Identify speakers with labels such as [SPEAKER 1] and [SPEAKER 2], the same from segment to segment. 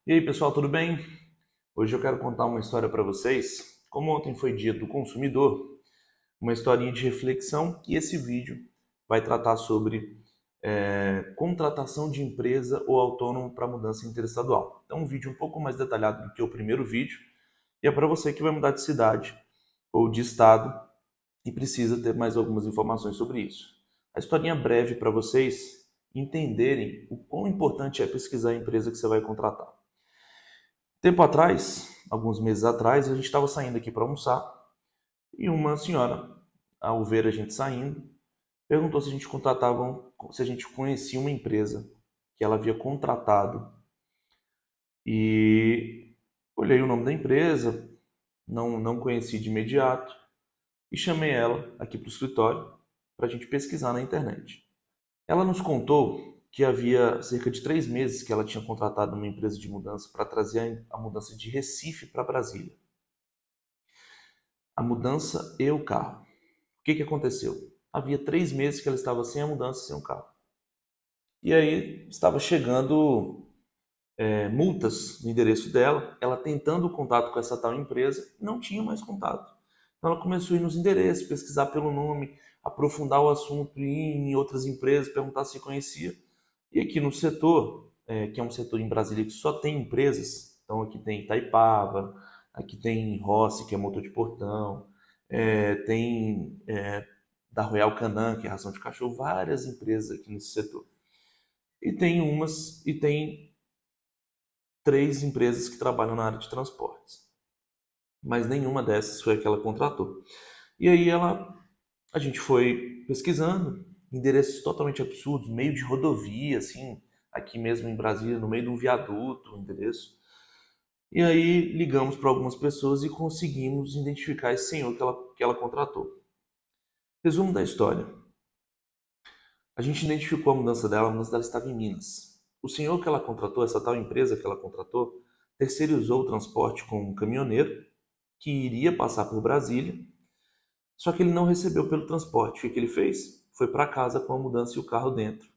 [SPEAKER 1] E aí, pessoal, tudo bem? Hoje eu quero contar uma história para vocês. Como ontem foi Dia do Consumidor, uma historinha de reflexão, e esse vídeo vai tratar sobre contratação de empresa ou autônomo para mudança interestadual. Então, um vídeo um pouco mais detalhado do que o primeiro vídeo, e é para você que vai mudar de cidade ou de estado e precisa ter mais algumas informações sobre isso. A historinha breve para vocês entenderem o quão importante é pesquisar a empresa que você vai contratar. Tempo atrás, alguns meses atrás, a gente estava saindo aqui para almoçar e uma senhora, ao ver a gente saindo, perguntou se a gente contratava, se a gente conhecia uma empresa que ela havia contratado. E olhei o nome da empresa, não conheci de imediato e chamei ela aqui para o escritório para a gente pesquisar na internet. Ela nos contou que havia cerca de 3 meses que ela tinha contratado uma empresa de mudança para trazer a mudança de Recife para Brasília. A mudança e o carro. O que aconteceu? Havia 3 meses que ela estava sem a mudança e sem o carro. E aí estava chegando multas no endereço dela, ela tentando o contato com essa tal empresa, não tinha mais contato. Então ela começou a ir nos endereços, pesquisar pelo nome, aprofundar o assunto, ir em outras empresas, perguntar se conhecia. E aqui no setor, que é um setor em Brasília que só tem empresas, então aqui tem Itaipava, aqui tem Rossi, que é motor de portão, tem da Royal Canin, que é ração de cachorro, várias empresas aqui nesse setor. E tem 3 empresas que trabalham na área de transportes, mas nenhuma dessas foi a que ela contratou. E aí a gente foi pesquisando, endereços totalmente absurdos, meio de rodovia, assim, aqui mesmo em Brasília, no meio de um viaduto, o endereço. E aí ligamos para algumas pessoas e conseguimos identificar esse senhor que ela contratou. Resumo da história. A gente identificou a mudança dela estava em Minas. O senhor que ela contratou, essa tal empresa que ela contratou, terceirizou o transporte com um caminhoneiro que iria passar por Brasília, só que ele não recebeu pelo transporte. O que ele fez? Foi para casa com a mudança e o carro dentro.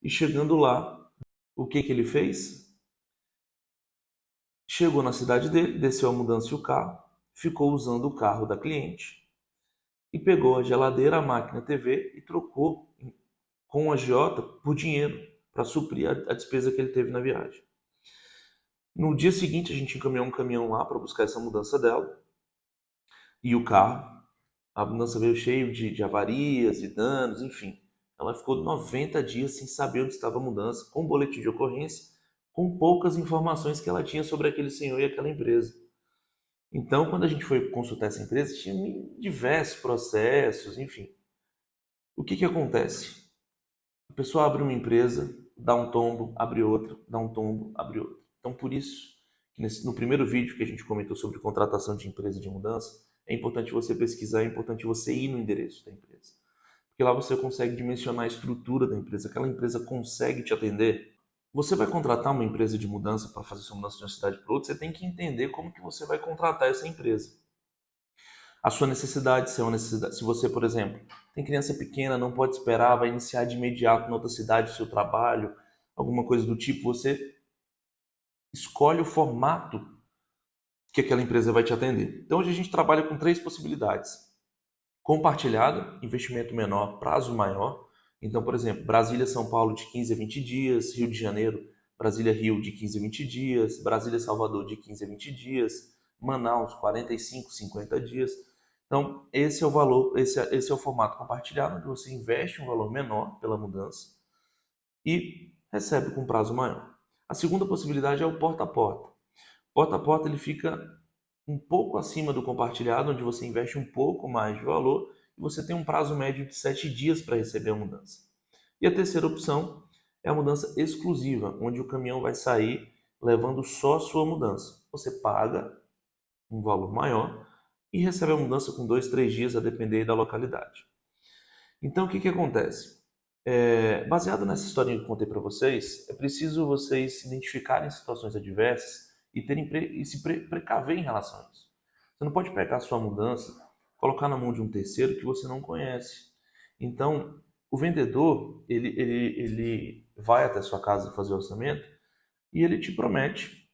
[SPEAKER 1] E chegando lá, o que ele fez? Chegou na cidade dele, desceu a mudança e o carro, ficou usando o carro da cliente e pegou a geladeira, a máquina, a TV e trocou com o agiota por dinheiro para suprir a despesa que ele teve na viagem. No dia seguinte, a gente encaminhou um caminhão lá para buscar essa mudança dela e o carro. A mudança veio cheio de avarias e danos, enfim. Ela ficou 90 dias sem saber onde estava a mudança, com boletim de ocorrência, com poucas informações que ela tinha sobre aquele senhor e aquela empresa. Então, quando a gente foi consultar essa empresa, tinha diversos processos, enfim. O que acontece? A pessoa abre uma empresa, dá um tombo, abre outra, dá um tombo, abre outra. Então, por isso, que no primeiro vídeo que a gente comentou sobre contratação de empresa de mudança, é importante você pesquisar, é importante você ir no endereço da empresa. Porque lá você consegue dimensionar a estrutura da empresa, aquela empresa consegue te atender. Você vai contratar uma empresa de mudança para fazer sua mudança de uma cidade para outra, você tem que entender como que você vai contratar essa empresa. A sua necessidade, se é uma necessidade, se você, por exemplo, tem criança pequena, não pode esperar, vai iniciar de imediato na outra cidade o seu trabalho, alguma coisa do tipo, você escolhe o formato que aquela empresa vai te atender. Então hoje a gente trabalha com 3 possibilidades. Compartilhado, investimento menor, prazo maior. Então, por exemplo, Brasília, São Paulo de 15 a 20 dias, Rio de Janeiro, Brasília, Rio de 15 a 20 dias, Brasília, Salvador de 15 a 20 dias, Manaus 45, 50 dias. Então, esse é o valor, esse é o formato compartilhado, onde você investe um valor menor pela mudança e recebe com prazo maior. A segunda possibilidade é o porta a porta. Porta a porta ele fica um pouco acima do compartilhado, onde você investe um pouco mais de valor e você tem um prazo médio de 7 dias para receber a mudança. E a terceira opção é a mudança exclusiva, onde o caminhão vai sair levando só a sua mudança. Você paga um valor maior e recebe a mudança com 2, 3 dias, a depender da localidade. Então, o que acontece? Baseado nessa historinha que eu contei para vocês, é preciso vocês se identificarem em situações adversas e se precaver em relação a isso. Você não pode pegar a sua mudança, colocar na mão de um terceiro que você não conhece. Então, o vendedor, ele vai até a sua casa fazer o orçamento e ele te promete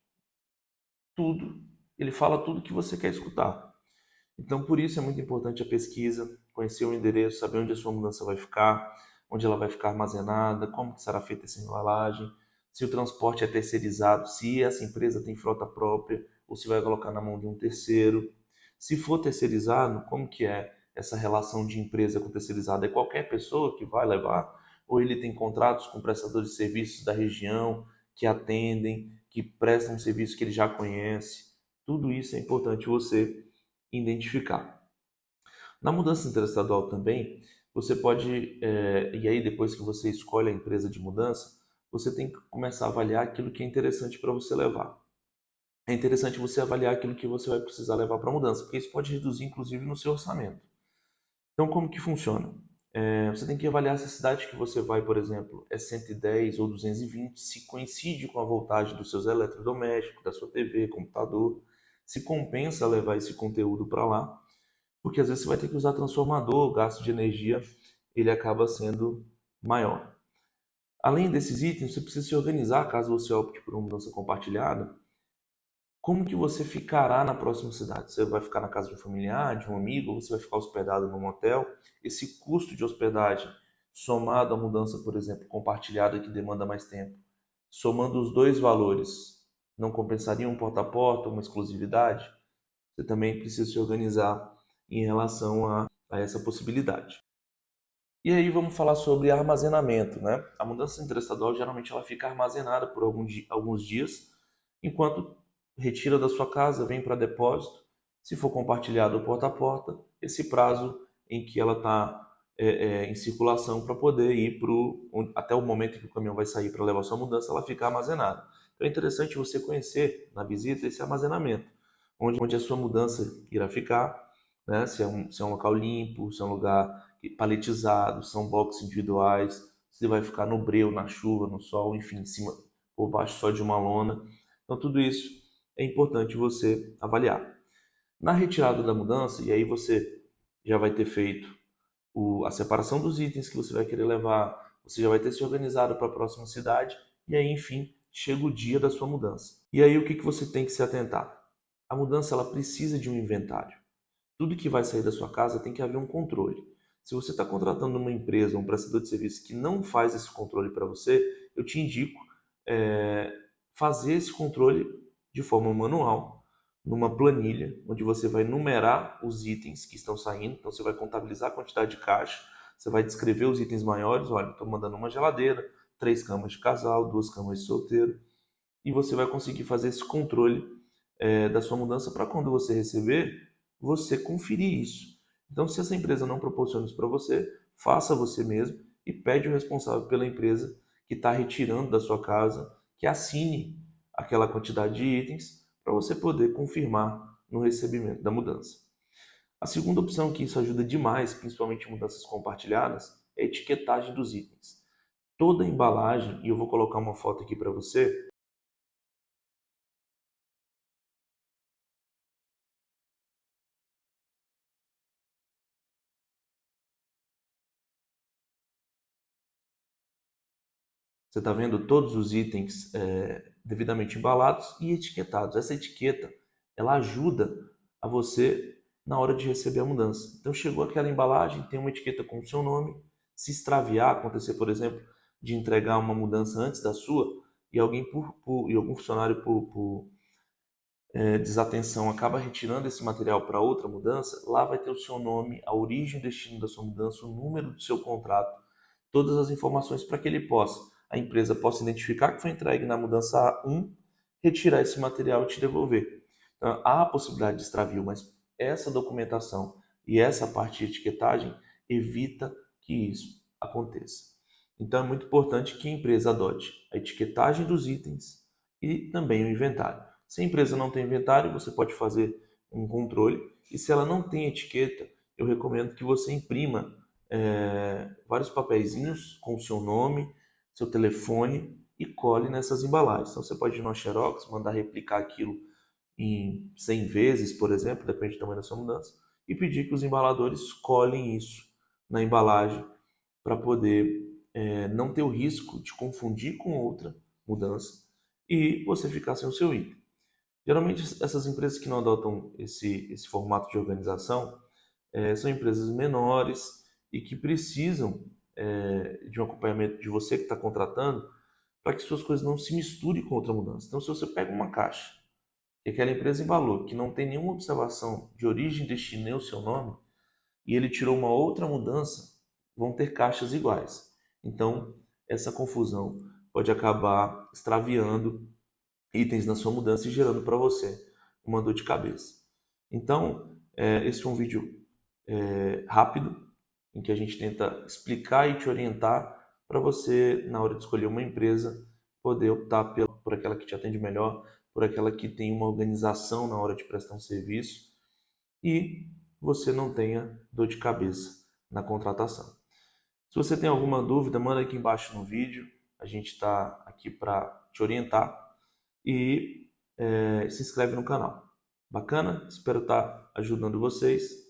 [SPEAKER 1] tudo, ele fala tudo que você quer escutar. Então, por isso é muito importante a pesquisa, conhecer o endereço, saber onde a sua mudança vai ficar, onde ela vai ficar armazenada, como que será feita essa embalagem, se o transporte é terceirizado, se essa empresa tem frota própria ou se vai colocar na mão de um terceiro. Se for terceirizado, como que é essa relação de empresa com terceirizado? É qualquer pessoa que vai levar? Ou ele tem contratos com prestadores de serviços da região que atendem, que prestam um serviço que ele já conhece? Tudo isso é importante você identificar. Na mudança interestadual também, você pode, e aí depois que você escolhe a empresa de mudança, você tem que começar a avaliar aquilo que é interessante para você levar. É interessante você avaliar aquilo que você vai precisar levar para a mudança, porque isso pode reduzir inclusive no seu orçamento. Então, como que funciona? Você tem que avaliar se a cidade que você vai, por exemplo, é 110 ou 220, se coincide com a voltagem dos seus eletrodomésticos, da sua TV, computador, se compensa levar esse conteúdo para lá, porque às vezes você vai ter que usar transformador, o gasto de energia ele acaba sendo maior. Além desses itens, você precisa se organizar caso você opte por uma mudança compartilhada. Como que você ficará na próxima cidade? Você vai ficar na casa de um familiar, de um amigo, ou você vai ficar hospedado num hotel? Esse custo de hospedagem, somado à mudança, por exemplo, compartilhada que demanda mais tempo, somando os dois valores, não compensaria um porta a porta, uma exclusividade? Você também precisa se organizar em relação a essa possibilidade. E aí vamos falar sobre armazenamento, né? A mudança interestadual geralmente ela fica armazenada por alguns dias, enquanto retira da sua casa, vem para depósito. Se for compartilhado porta a porta, esse prazo em que ela está em circulação para poder ir até o momento em que o caminhão vai sair para levar a sua mudança, ela fica armazenada. Então é interessante você conhecer na visita esse armazenamento, onde a sua mudança irá ficar, né? Se é um local limpo, se é um lugar paletizado, são boxes individuais, se vai ficar no breu, na chuva, no sol, enfim, em cima ou baixo só de uma lona. Então tudo isso é importante você avaliar. Na retirada da mudança, e aí você já vai ter feito a separação dos itens que você vai querer levar, você já vai ter se organizado para a próxima cidade, e aí, enfim, chega o dia da sua mudança. E aí, o que você tem que se atentar? A mudança ela precisa de um inventário. Tudo que vai sair da sua casa tem que haver um controle. Se você está contratando uma empresa, um prestador de serviço que não faz esse controle para você, eu te indico é, fazer esse controle de forma manual, numa planilha, onde você vai numerar os itens que estão saindo. Então você vai contabilizar a quantidade de caixa, você vai descrever os itens maiores. Olha, estou mandando uma geladeira, 3 camas de casal, 2 camas de solteiro, e você vai conseguir fazer esse controle da sua mudança para quando você receber, você conferir isso. Então, se essa empresa não proporciona isso para você, faça você mesmo e pede o responsável pela empresa que está retirando da sua casa que assine aquela quantidade de itens para você poder confirmar no recebimento da mudança. A segunda opção que isso ajuda demais, principalmente em mudanças compartilhadas, é a etiquetagem dos itens. Toda a embalagem, e eu vou colocar uma foto aqui para você. Você está vendo todos os itens devidamente embalados e etiquetados. Essa etiqueta, ela ajuda a você na hora de receber a mudança. Então chegou aquela embalagem, tem uma etiqueta com o seu nome. Se extraviar, acontecer, por exemplo, de entregar uma mudança antes da sua e alguém e algum funcionário por desatenção acaba retirando esse material para outra mudança, lá vai ter o seu nome, a origem e destino da sua mudança, o número do seu contrato, todas as informações para que a empresa possa identificar que foi entregue na mudança 1, retirar esse material e te devolver. Então, há a possibilidade de extravio, mas essa documentação e essa parte de etiquetagem evita que isso aconteça. Então é muito importante que a empresa adote a etiquetagem dos itens e também o inventário. Se a empresa não tem inventário, você pode fazer um controle. E se ela não tem etiqueta, eu recomendo que você imprima vários papeizinhos com o seu nome, seu telefone e cole nessas embalagens. Então você pode ir no Xerox, mandar replicar aquilo em 100 vezes, por exemplo, depende do tamanho da sua mudança, e pedir que os embaladores colhem isso na embalagem para poder não ter o risco de confundir com outra mudança e você ficar sem o seu item. Geralmente, essas empresas que não adotam esse formato de organização são empresas menores e que precisam de um acompanhamento de você que está contratando para que suas coisas não se misturem com outra mudança. Então, se você pega uma caixa e aquela empresa embalou que não tem nenhuma observação de origem, destino nem o seu nome, e ele tirou uma outra mudança, vão ter caixas iguais. Então, essa confusão pode acabar extraviando itens na sua mudança e gerando para você uma dor de cabeça. Então, esse foi um vídeo rápido, em que a gente tenta explicar e te orientar para você, na hora de escolher uma empresa, poder optar por aquela que te atende melhor, por aquela que tem uma organização na hora de prestar um serviço e você não tenha dor de cabeça na contratação. Se você tem alguma dúvida, manda aqui embaixo no vídeo, a gente está aqui para te orientar e se inscreve no canal. Bacana? Espero estar ajudando vocês.